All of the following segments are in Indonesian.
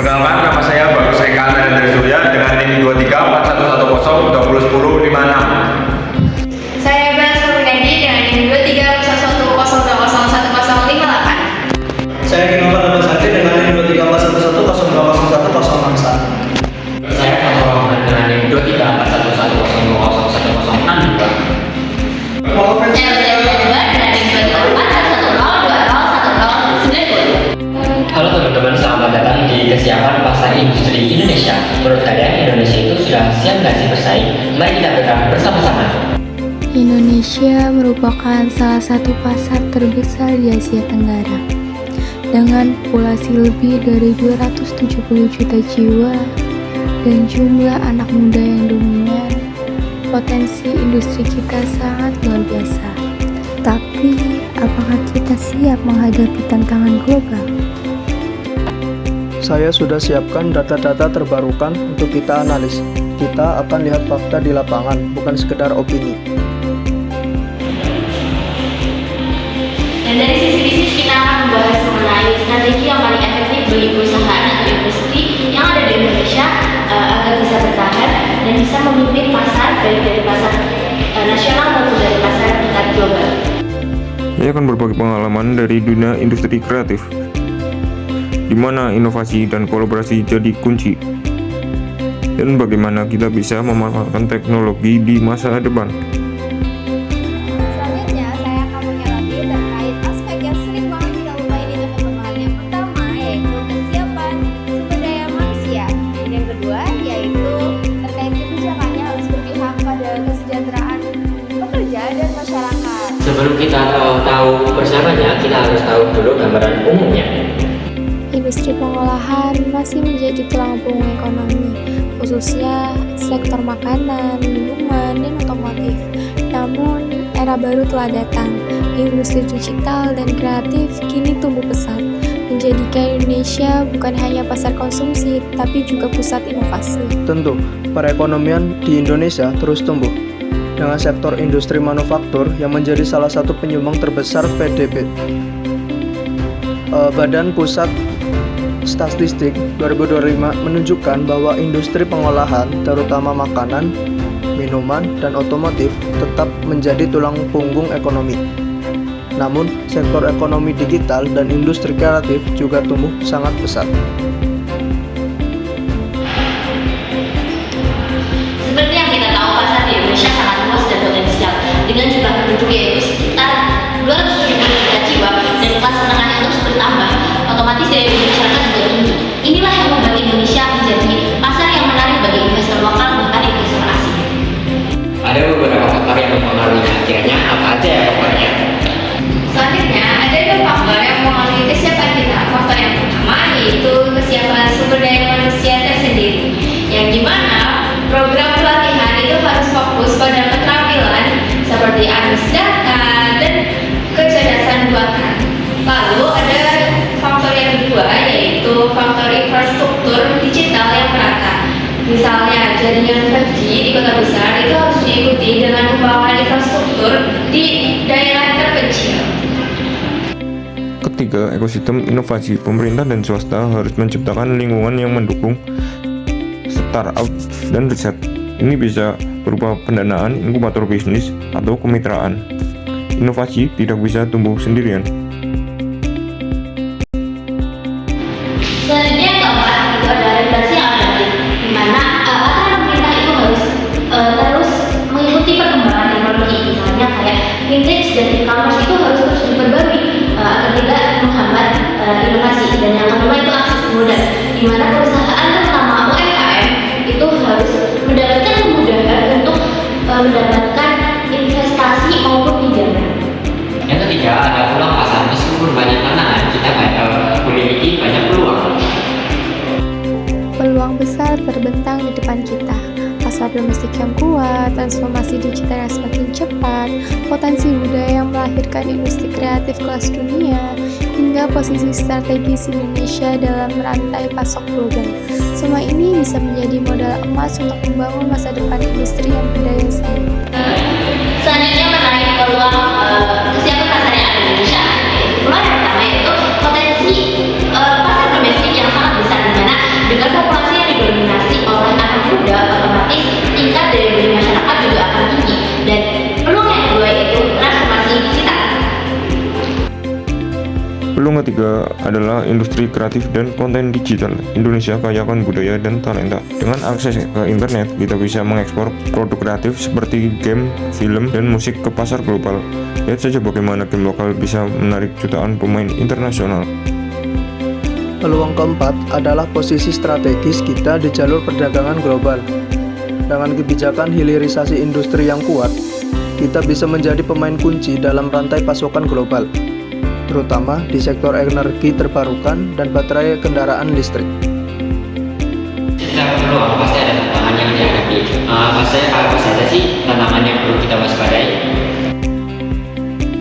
Perkenalkan, nama saya Bagus Eka Narendra Surya dengan NIM 234110201056. Saya Bas Kurniadi dengan NIM 234110201058. Saya Gino Pardabasakti dengan NIM 234110201061. Saya Fatur Rahman dengan NIM 234110201062. Halo teman-teman, selamat datang di kesiapan pasar industri Indonesia. Menurut kalian Indonesia itu sudah siap nggak sih bersaing? Mari kita bergerak bersama-sama. Indonesia merupakan salah satu pasar terbesar di Asia Tenggara. Dengan populasi lebih dari 270 juta jiwa dan jumlah anak muda yang dominan, potensi industri kita sangat luar biasa. Tapi, apakah kita siap menghadapi tantangan global? Saya sudah siapkan data-data terbarukan untuk kita analis. Kita akan lihat fakta di lapangan, bukan sekedar opini. Dan dari sisi bisnis kita akan membahas mengenai strategi yang paling efektif bagi perusahaan atau industri yang ada di Indonesia agar bisa bertahan dan bisa memimpin pasar baik dari pasar nasional maupun dari pasar tingkat global. Saya akan berbagi pengalaman dari dunia industri kreatif, di mana inovasi dan kolaborasi jadi kunci, dan bagaimana kita bisa memanfaatkan teknologi di masa depan. Selanjutnya, saya akan menyoroti terkait aspek yang sering banget kita lupain di teman-teman. Yang pertama yaitu kesiapan sumber daya manusia. Yang kedua yaitu terkait kebijakannya harus berpihak pada kesejahteraan pekerja dan masyarakat. Sebelum kita tahu persiapannya, kita harus tahu dulu gambaran umumnya. Industri pengolahan masih menjadi tulang punggung ekonomi, khususnya sektor makanan, minuman, dan otomotif. Namun, era baru telah datang. Industri digital dan kreatif kini tumbuh pesat, menjadikan Indonesia bukan hanya pasar konsumsi, tapi juga pusat inovasi. Tentu, perekonomian di Indonesia terus tumbuh, dengan sektor industri manufaktur yang menjadi salah satu penyumbang terbesar PDB. Badan Pusat Statistik 2025 menunjukkan bahwa industri pengolahan, terutama makanan, minuman, dan otomotif, tetap menjadi tulang punggung ekonomi. Namun, sektor ekonomi digital dan industri kreatif juga tumbuh sangat pesat. Seperti yang kita tahu, pasar di Indonesia sangat luas dan potensial dengan jumlah penduduk yaitu sekitar 270 juta jiwa dan kelas menengahnya terus bertambah. Otomatis daya beli masyarakat juga tinggi. Inilah yang membuat Indonesia menjadi pasar yang menarik bagi investor lokal bahkan investor asing. Ada beberapa faktor yang mempengaruhinya. Kiranya apa aja ya faktornya? Selanjutnya, ada dua faktor yang mempengaruhi kesiapan kita. Faktor yang pertama yaitu kesiapan sumber daya manusia tersendiri, yang dimana program pelatihan itu harus fokus pada keterampilan seperti analis data dan kecerdasan buatan. Lalu ada faktor yang kedua yaitu faktor infrastruktur digital yang merata. Misalnya jaringan 5G di kota besar itu harus diikuti dengan pembangunan infrastruktur di daerah terpencil. Ketiga, ekosistem inovasi. Pemerintah dan swasta harus menciptakan lingkungan yang mendukung startup dan riset. Ini bisa berupa pendanaan, inkubator bisnis, atau kemitraan. Inovasi tidak bisa tumbuh sendirian. Selanjutnya yang keempat itu ada regulasi yang adaptif, di mana aturan pemerintah itu harus terus mengikuti perkembangan teknologi. Misalnya kayak fintech dan e-commerce itu harus terus diperbarui agar tidak menghambat inovasi. Dan yang kedua itu akses modal, di mana perusahaan terutama UMKM itu harus mendapatkan kemudahan untuk mendapatkan investasi maupun pinjaman. Yang ketiga, ada peluang pasar. Meskipun banyak tantangan, kita memiliki banyak peluang. Peluang besar terbentang di depan kita. Pasar domestik yang kuat, transformasi digital yang semakin cepat, potensi budaya yang melahirkan industri kreatif kelas dunia, hingga posisi strategis Indonesia dalam rantai pasok global. Semua ini bisa menjadi modal emas untuk membangun masa depan industri yang berdaya saing. Selanjutnya mengenai peluang kesiapan pasar yang ada di Indonesia. Peluang yang pertama yaitu potensi pasar domestik yang sangat besar, di mana ketiga adalah industri kreatif dan konten digital. Indonesia kaya akan budaya dan talenta. Dengan akses ke internet, kita bisa mengekspor produk kreatif seperti game, film, dan musik ke pasar global. Lihat saja bagaimana game lokal bisa menarik jutaan pemain internasional. Peluang keempat adalah posisi strategis kita di jalur perdagangan global. Dengan kebijakan hilirisasi industri yang kuat, kita bisa menjadi pemain kunci dalam rantai pasokan global, terutama di sektor energi terbarukan dan baterai kendaraan listrik. Secara peluang pasti ada tantangan yang dihadapi. Apa saja sih tantangan yang perlu kita waspadai?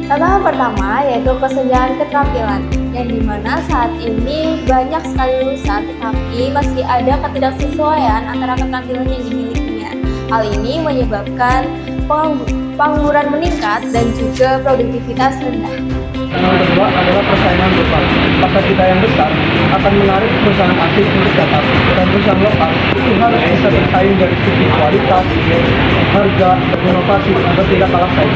Tantangan pertama yaitu kesenjangan keterampilan, yang dimana saat ini banyak sekali lulusan tetapi masih ada ketidaksesuaian antara keterampilan yang dimilikinya. Hal ini menyebabkan pengangguran meningkat dan juga produktivitas rendah. Yang kedua adalah persaingan global. Pasar kita yang besar akan menarik perusahaan asing untuk datang, dan perusahaan lokal itu harus bisa bersaing dari segi kualitas, harga, dan inovasi agar tidak kalah saing.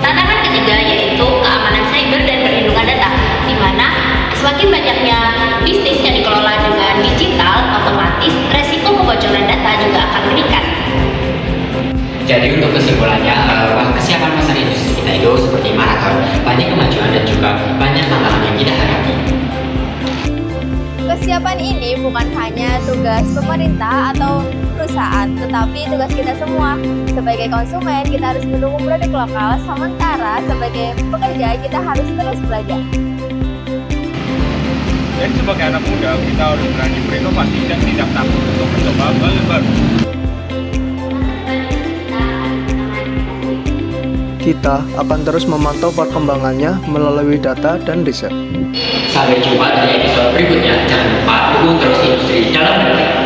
Tantangan ketiga yaitu keamanan cyber dan perlindungan data, di mana semakin banyaknya bisnis yang dikelola dengan digital, otomatis resiko kebocoran data juga akan meningkat. Jadi untuk kesimpulannya, kesiapan pasar industri kita itu seperti maraton, banyak kemajuan dan juga banyak tantangan yang kita hadapi. Kesiapan ini bukan hanya tugas pemerintah atau perusahaan, tetapi tugas kita semua. Sebagai konsumen, kita harus mendukung produk lokal, sementara sebagai pekerja, kita harus terus belajar. Dan sebagai anak muda, kita harus berani berinovasi dan tidak takut untuk mencoba hal baru. Kita akan terus memantau perkembangannya melalui data dan riset. Sampai jumpa di episode berikutnya. Jangan lupa dukung terus industri dalam negeri.